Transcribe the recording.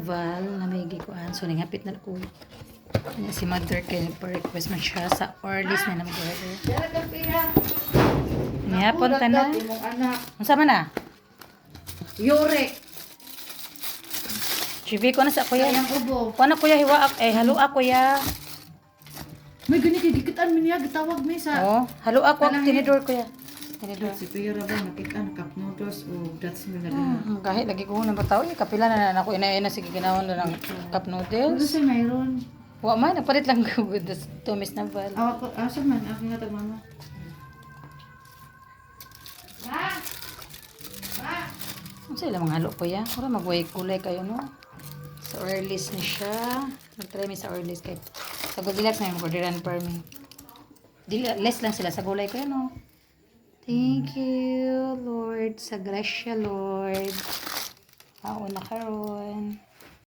Val na may gikuan. So, nangapit na ako. Si mother kay nagpa-request man siya sa Orlis na naman order. Ngapon ta na. Unsa man na? Yore. Chibi ko na sa kuya. Sayang ubo. Kuha na kuya hiwa halo ako ya. May gani kay gikitan mi niya gitawag mi sa. Oh, halo ako tinidor kuya. Tinidor. Si Kuya Rabon nakitaan cup noodles o that's me na din. Kahit lagi ko nang bataw kapila na ako ina sige ginawan lang ng cup Ano noodles. sa mayroon? Wa man napalit lang ko with the Thomas na Val. Ako asa man ako nga tag mama. Unsa ila mga halo kuya? Ora magway kulay kayo no. Sa Orlis ni siya. Nagtry mi sa Orlis kay sa Goldilocks na yung orderan per me. Less lang sila sa gulay ko no. Thank you, Lord. Sa grasya, Lord. Mauna karon.